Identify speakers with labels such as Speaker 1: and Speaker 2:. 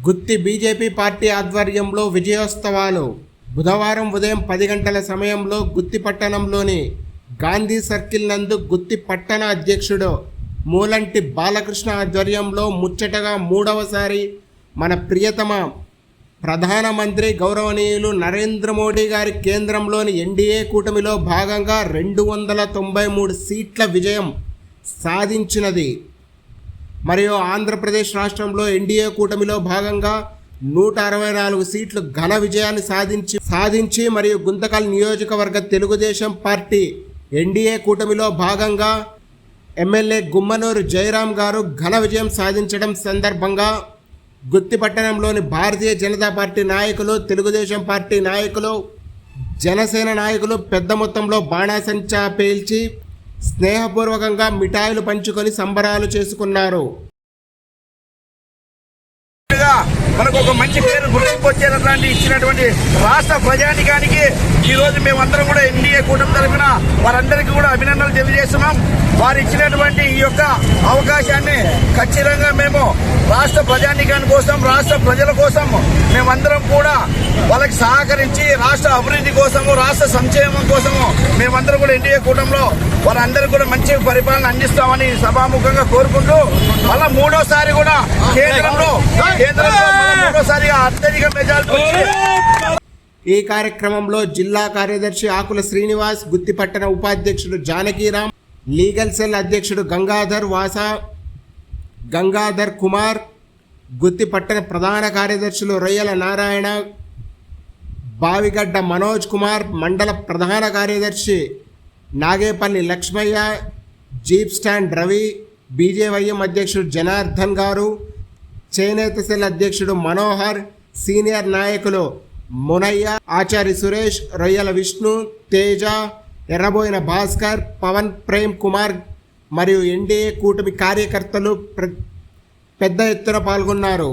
Speaker 1: గుత్తి BJP party ఆధ్వర్యంలో విజయోత్సవాలు బుధవారం ఉదయం 10 గంటల సమయంలో గుత్తి పట్టణంలోని గాంధీ సర్కిల్ నందు గుత్తి పట్టణ అధ్యక్షుడు మూలంటి బాలకృష్ణ ఆధ్వర్యంలో ముచ్చటగా మూడవసారి మన ప్రియతమ ప్రధానమంత్రి గౌరవనీయులు నరేంద్ర మోడీ గారి కేంద్రంలోని ఎన్డీఏ కూటమిలో భాగంగా 293 సీట్ల విజయం సాధించినది. మరియు ఆంధ్రప్రదేశ్ రాష్ట్రంలో ఎన్డీఏ కూటమిలో భాగంగా 164 సీట్లు ఘన విజయాన్ని సాధించి మరియు గుంతకల్ నియోజకవర్గ తెలుగుదేశం పార్టీ ఎన్డీఏ కూటమిలో భాగంగా ఎమ్మెల్యే గుమ్మనూరు జయరాం గారు ఘన విజయం సాధించడం సందర్భంగా గుత్తి పట్టణంలోని భారతీయ జనతా పార్టీ నాయకులు, తెలుగుదేశం పార్టీ నాయకులు, జనసేన నాయకులు పెద్ద మొత్తంలో బాణాసంచా పేల్చి స్నేహపూర్వకంగా మిఠాయిలు పంచుకొని సంబరాలు చేసుకున్నారు.
Speaker 2: మనకు ఒక మంచి పేరు గుర్తింపు వచ్చేటటువంటి ఇచ్చినటువంటి రాష్ట్ర ప్రజానికానికి ఈ రోజు మేమందరం కూడా ఎన్డీఏ కూటమి తరఫున వారందరికీ కూడా అభినందనలు తెలియజేస్తున్నాం. వారు ఇచ్చినటువంటి ఈ యొక్క అవకాశాన్ని ఖచ్చితంగా మేము రాష్ట్ర ప్రజానికాని కోసం, రాష్ట్ర ప్రజల కోసం మేమందరం కూడా వాళ్ళకి సహకరించి రాష్ట్ర అభివృద్ధి కోసము, రాష్ట్ర సంక్షేమం కోసము మేమందరం కూడా ఎన్డీఏ కూటమిలో వారందరూ కూడా మంచి పరిపాలన అందిస్తామని సభాముఖంగా కోరుకుంటూ మళ్ళా మూడోసారి కూడా కేంద్రంలో మూడోసారిగా అత్యధిక మెజారిటీ.
Speaker 1: ఈ కార్యక్రమంలో జిల్లా కార్యదర్శి ఆకుల శ్రీనివాస్, గుత్తి పట్టణ ఉపాధ్యక్షుడు జానకీరాం, లీగల్ సెల్ అధ్యక్షుడు గంగాధర్ కుమార్, గుత్తి పట్టణ ప్రధాన కార్యదర్శులు రొయ్యల నారాయణ, బావిగడ్డ మనోజ్ కుమార్, మండల ప్రధాన కార్యదర్శి Nagepalli Lakshmaiah, jeep stand Ravi, BJYM అధ్యక్షుడు జనార్దన్ గారు, చేనేత సెల్ అధ్యక్షుడు మనోహర్, సీనియర్ నాయకులు మునయ్య, ఆచారి సురేష్, రొయ్యల విష్ణు, తేజ, ఎర్రబోయిన భాస్కర్, పవన్ ప్రేమ్ కుమార్ మరియు ఎన్డీఏ కూటమి కార్యకర్తలు పెద్ద ఎత్తున పాల్గొన్నారు.